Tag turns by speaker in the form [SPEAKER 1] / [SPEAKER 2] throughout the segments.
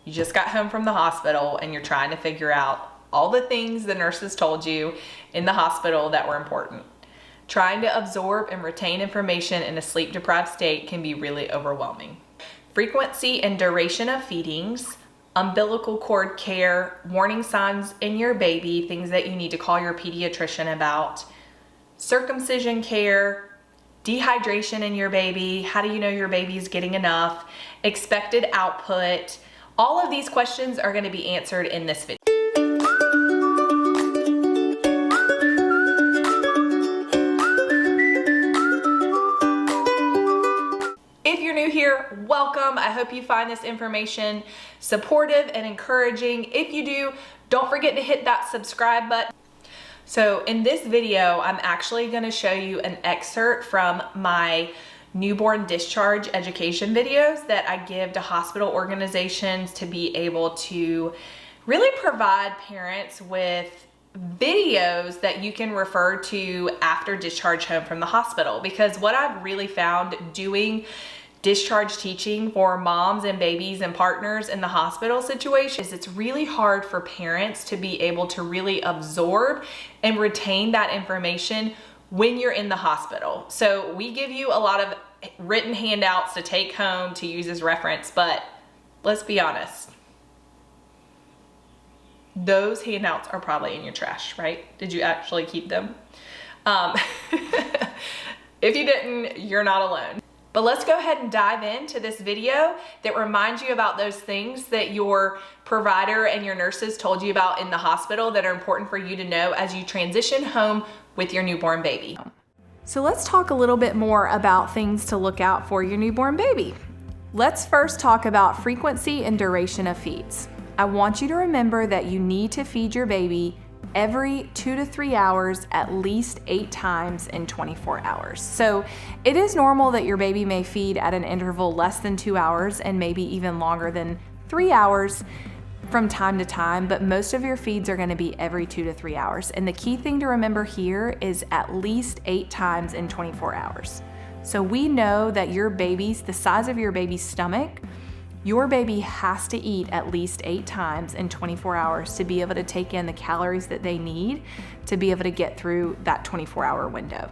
[SPEAKER 1] You just got home from the hospital and you're trying to figure out all the things the nurses told you in the hospital that were important. Trying to absorb and retain information in a sleep-deprived state can be really overwhelming. Frequency and duration of feedings, umbilical cord care, warning signs in your baby, things that you need to call your pediatrician about, circumcision care, dehydration in your baby, how do you know your baby's getting enough, expected output. All of these questions are going to be answered in this video. If you're new here, welcome. I hope you find this information supportive and encouraging. If you do, don't forget to hit that subscribe button. So in this video, I'm actually going to show you an excerpt from my newborn discharge education videos that I give to hospital organizations to be able to really provide parents with videos that you can refer to after discharge home from the hospital. Because what I've really found doing discharge teaching for moms and babies and partners in the hospital situation is it's really hard for parents to be able to really absorb and retain that information when you're in the hospital. So we give you a lot of written handouts to take home to use as reference, but let's be honest. Those handouts are probably in your trash, right? Did you actually keep them? If you didn't, you're not alone. But let's go ahead and dive into this video that reminds you about those things that your provider and your nurses told you about in the hospital that are important for you to know as you transition home with your newborn baby. So let's talk a little bit more about things to look out for your newborn baby. Let's first talk about frequency and duration of feeds. I want you to remember that you need to feed your baby every 2 to 3 hours, at least 8 times in 24 hours. So it is normal that your baby may feed at an interval less than 2 hours and maybe even longer than 3 hours from time to time, but most of your feeds are going to be every 2 to 3 hours. And the key thing to remember here is at least 8 times in 24 hours. So we know that your baby's, the size of your baby's stomach, your baby has to eat at least 8 times in 24 hours to be able to take in the calories that they need to be able to get through that 24-hour window.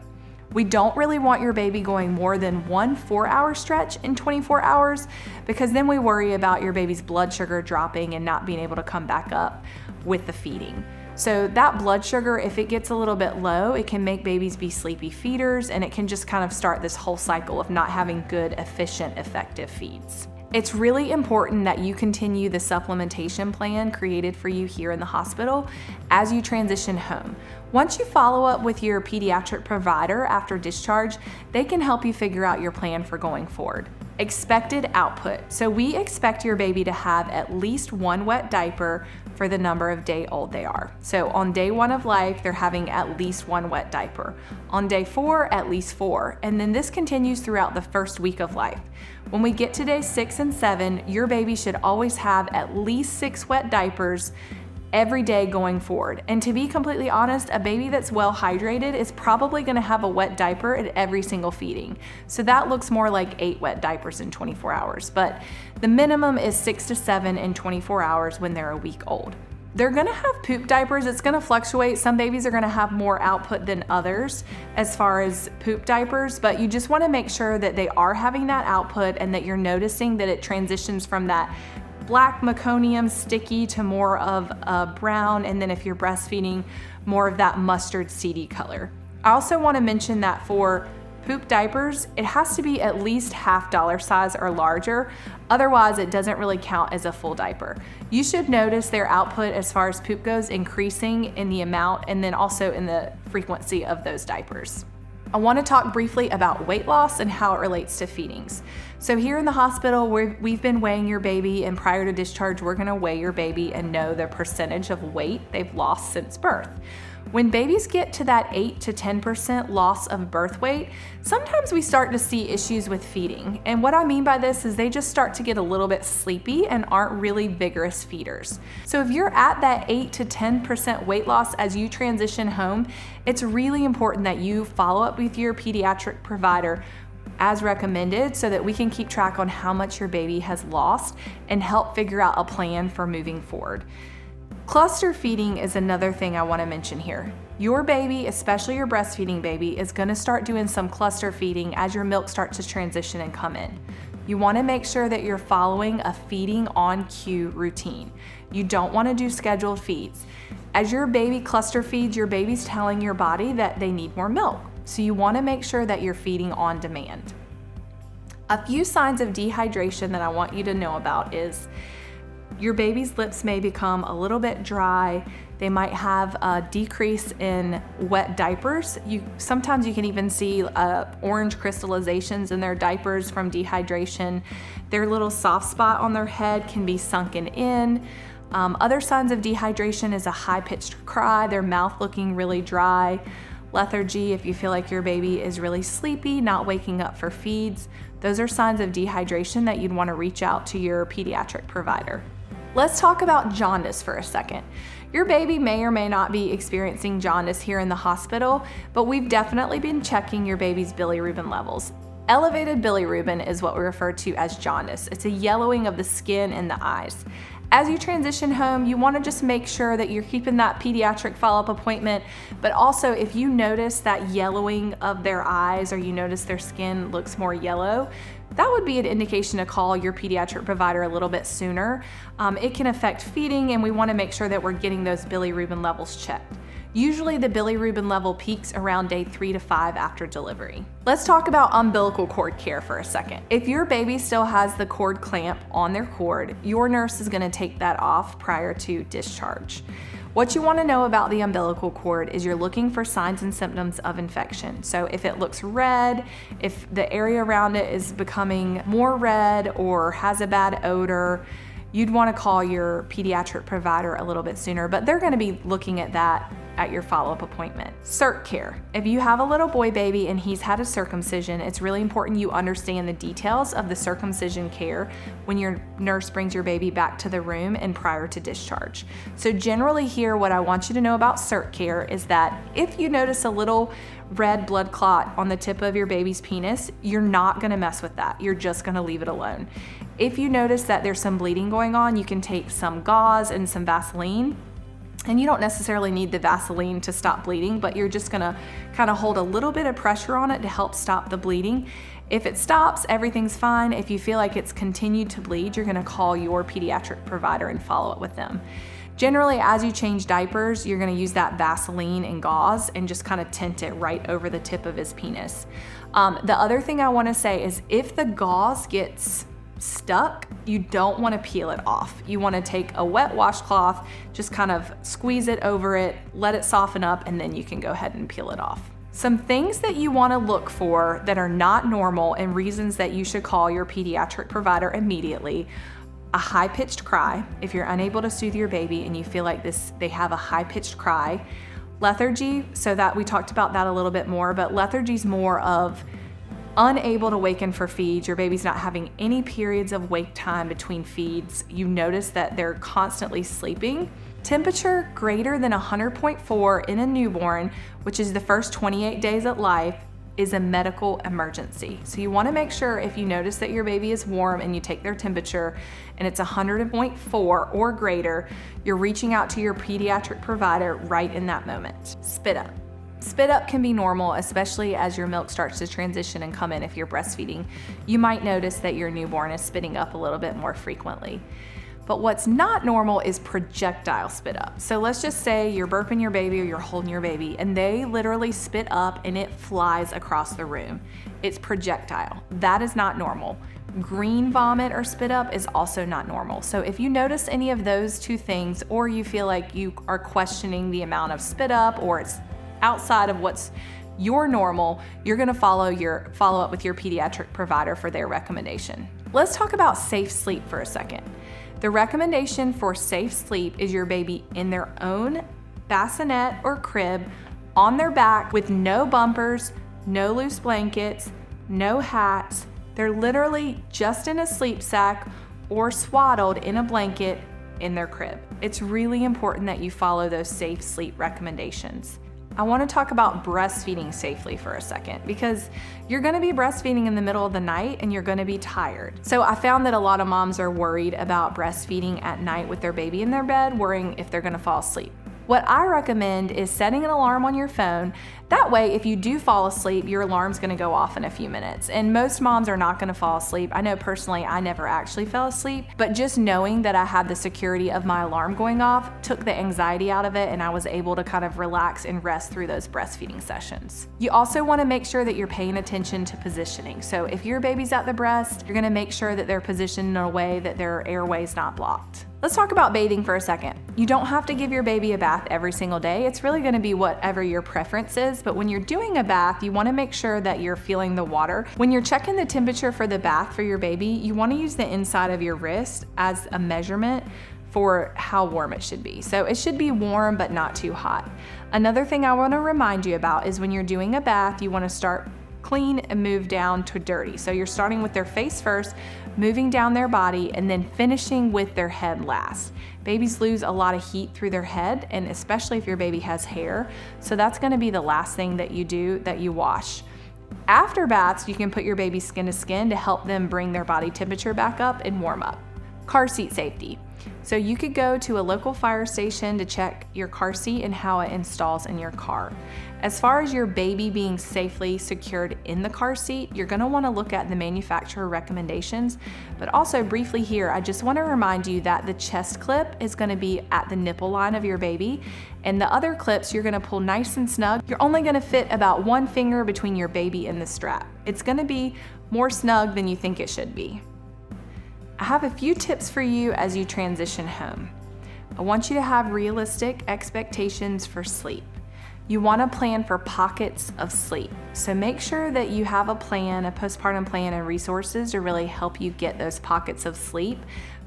[SPEAKER 1] We don't really want your baby going more than 1 4-hour stretch in 24 hours because then we worry about your baby's blood sugar dropping and not being able to come back up with the feeding. So that blood sugar, if it gets a little bit low, it can make babies be sleepy feeders, and it can just kind of start this whole cycle of not having good, efficient, effective feeds. It's really important that you continue the supplementation plan created for you here in the hospital as you transition home. Once you follow up with your pediatric provider after discharge, they can help you figure out your plan for going forward. Expected output. So we expect your baby to have at least 1 wet diaper for the number of day old they are. So on day 1 of life, they're having at least 1 wet diaper. On day 4, at least 4. And then this continues throughout the first week of life. When we get to day 6 and 7, your baby should always have at least 6 wet diapers every day going forward. And to be completely honest, a baby that's well hydrated is probably going to have a wet diaper at every single feeding. So that looks more like 8 wet diapers in 24 hours, but the minimum is 6 to 7 in 24 hours when they're a week old. They're gonna have poop diapers. It's gonna fluctuate. Some babies are gonna have more output than others as far as poop diapers, but you just wanna make sure that they are having that output and that you're noticing that it transitions from that black meconium sticky to more of a brown, and then if you're breastfeeding, more of that mustard seedy color. I also wanna mention that for poop diapers, it has to be at least half dollar size or larger. Otherwise, it doesn't really count as a full diaper. You should notice their output as far as poop goes increasing in the amount and then also in the frequency of those diapers. I want to talk briefly about weight loss and how it relates to feedings. So here in the hospital, we've been weighing your baby, and prior to discharge, we're going to weigh your baby and know the percentage of weight they've lost since birth. When babies get to that 8 to 10% loss of birth weight, sometimes we start to see issues with feeding. And what I mean by this is they just start to get a little bit sleepy and aren't really vigorous feeders. So if you're at that 8 to 10% weight loss as you transition home, it's really important that you follow up with your pediatric provider as recommended so that we can keep track on how much your baby has lost and help figure out a plan for moving forward. Cluster feeding is another thing I want to mention here. Your baby, especially your breastfeeding baby, is going to start doing some cluster feeding as your milk starts to transition and come in. You want to make sure that you're following a feeding on cue routine. You don't want to do scheduled feeds. As your baby cluster feeds, your baby's telling your body that they need more milk. So you want to make sure that you're feeding on demand. A few signs of dehydration that I want you to know about is your baby's lips may become a little bit dry. They might have a decrease in wet diapers. Sometimes you can even see orange crystallizations in their diapers from dehydration. Their little soft spot on their head can be sunken in. Other signs of dehydration is a high-pitched cry, their mouth looking really dry. Lethargy, if you feel like your baby is really sleepy, not waking up for feeds. Those are signs of dehydration that you'd want to reach out to your pediatric provider. Let's talk about jaundice for a second. Your baby may or may not be experiencing jaundice here in the hospital, but we've definitely been checking your baby's bilirubin levels. Elevated bilirubin is what we refer to as jaundice. It's a yellowing of the skin and the eyes. As you transition home, you want to just make sure that you're keeping that pediatric follow-up appointment, but also if you notice that yellowing of their eyes or you notice their skin looks more yellow, that would be an indication to call your pediatric provider a little bit sooner. It can affect feeding, and we want to make sure that we're getting those bilirubin levels checked. Usually the bilirubin level peaks around day 3 to 5 after delivery. Let's talk about umbilical cord care for a second. If your baby still has the cord clamp on their cord, your nurse is going to take that off prior to discharge. What you want to know about the umbilical cord is you're looking for signs and symptoms of infection. So if it looks red, if the area around it is becoming more red or has a bad odor, you'd want to call your pediatric provider a little bit sooner, but they're going to be looking at that at your follow-up appointment. Circ care. If you have a little boy baby and he's had a circumcision, it's really important you understand the details of the circumcision care when your nurse brings your baby back to the room and prior to discharge. So generally here, what I want you to know about circ care is that if you notice a little red blood clot on the tip of your baby's penis, you're not gonna mess with that. You're just gonna leave it alone. If you notice that there's some bleeding going on, you can take some gauze and some Vaseline. And you don't necessarily need the Vaseline to stop bleeding, but you're just gonna kind of hold a little bit of pressure on it to help stop the bleeding. If it stops, everything's fine. If you feel like it's continued to bleed, you're gonna call your pediatric provider and follow up with them. Generally, as you change diapers, you're gonna use that Vaseline and gauze and just kind of tint it right over the tip of his penis. The other thing I wanna say is if the gauze gets stuck, you don't want to peel it off. You want to take a wet washcloth, just kind of squeeze it over it, let it soften up, and then you can go ahead and peel it off. Some things that you want to look for that are not normal and reasons that you should call your pediatric provider immediately. A high-pitched cry. If you're unable to soothe your baby and you feel like they have a high-pitched cry. Lethargy, so that we talked about that a little bit more, but lethargy is more of unable to waken for feeds. Your baby's not having any periods of wake time between feeds. You notice that they're constantly sleeping. Temperature greater than 100.4 in a newborn, which is the first 28 days of life, is a medical emergency. So you want to make sure if you notice that your baby is warm and you take their temperature and it's 100.4 or greater, you're reaching out to your pediatric provider right in that moment. Spit up. Spit up can be normal, especially as your milk starts to transition and come in if you're breastfeeding. You might notice that your newborn is spitting up a little bit more frequently. But what's not normal is projectile spit up. So let's just say you're burping your baby or you're holding your baby and they literally spit up and it flies across the room. It's projectile. That is not normal. Green vomit or spit up is also not normal. So if you notice any of those two things, or you feel like you are questioning the amount of spit up or it's outside of what's your normal, you're gonna follow up with your pediatric provider for their recommendation. Let's talk about safe sleep for a second. The recommendation for safe sleep is your baby in their own bassinet or crib on their back with no bumpers, no loose blankets, no hats. They're literally just in a sleep sack or swaddled in a blanket in their crib. It's really important that you follow those safe sleep recommendations. I want to talk about breastfeeding safely for a second, because you're going to be breastfeeding in the middle of the night and you're going to be tired. So I found that a lot of moms are worried about breastfeeding at night with their baby in their bed, worrying if they're going to fall asleep. What I recommend is setting an alarm on your phone. That way, if you do fall asleep, your alarm's gonna go off in a few minutes. And most moms are not gonna fall asleep. I know personally, I never actually fell asleep, but just knowing that I had the security of my alarm going off took the anxiety out of it, and I was able to kind of relax and rest through those breastfeeding sessions. You also wanna make sure that you're paying attention to positioning. So if your baby's at the breast, you're gonna make sure that they're positioned in a way that their airway's not blocked. Let's talk about bathing for a second. You don't have to give your baby a bath every single day. It's really gonna be whatever your preference is, but when you're doing a bath, you wanna make sure that you're feeling the water. When you're checking the temperature for the bath for your baby, you wanna use the inside of your wrist as a measurement for how warm it should be. So it should be warm, but not too hot. Another thing I wanna remind you about is when you're doing a bath, you wanna start clean and move down to dirty. So you're starting with their face first, moving down their body, and then finishing with their head last. Babies lose a lot of heat through their head, and especially if your baby has hair. So that's gonna be the last thing that you do, that you wash. After baths, you can put your baby skin to skin to help them bring their body temperature back up and warm up. Car seat safety. So you could go to a local fire station to check your car seat and how it installs in your car. As far as your baby being safely secured in the car seat, you're gonna wanna look at the manufacturer recommendations, but also briefly here, I just wanna remind you that the chest clip is gonna be at the nipple line of your baby, and the other clips you're gonna pull nice and snug. You're only gonna fit about 1 finger between your baby and the strap. It's gonna be more snug than you think it should be. I have a few tips for you as you transition home. I want you to have realistic expectations for sleep. You want to plan for pockets of sleep. So make sure that you have a plan, a postpartum plan, and resources to really help you get those pockets of sleep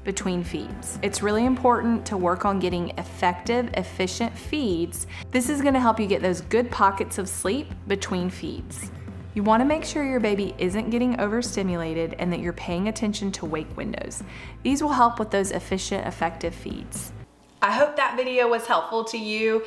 [SPEAKER 1] between feeds. It's really important to work on getting effective, efficient feeds. This is going to help you get those good pockets of sleep between feeds. You want to make sure your baby isn't getting overstimulated and that you're paying attention to wake windows. These will help with those efficient, effective feeds. I hope that video was helpful to you.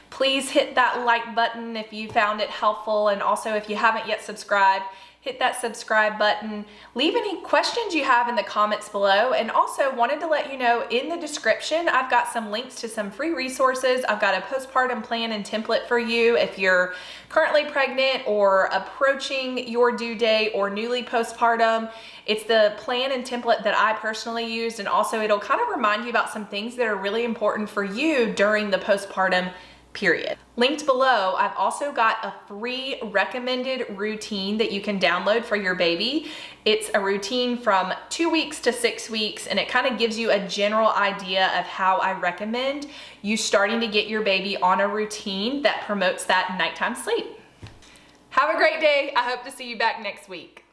[SPEAKER 1] Please hit that like button if you found it helpful, and also if you haven't yet subscribed, hit that subscribe button. Leave any questions you have in the comments below, and also wanted to let you know in the description I've got some links to some free resources. I've got a postpartum plan and template for you if you're currently pregnant or approaching your due date or newly postpartum. It's the plan and template that I personally used, and also it'll kind of remind you about some things that are really important for you during the postpartum period. Linked below, I've also got a free recommended routine that you can download for your baby. It's a routine from 2 weeks to 6 weeks, and it kind of gives you a general idea of how I recommend you starting to get your baby on a routine that promotes that nighttime sleep. Have a great day. I hope to see you back next week.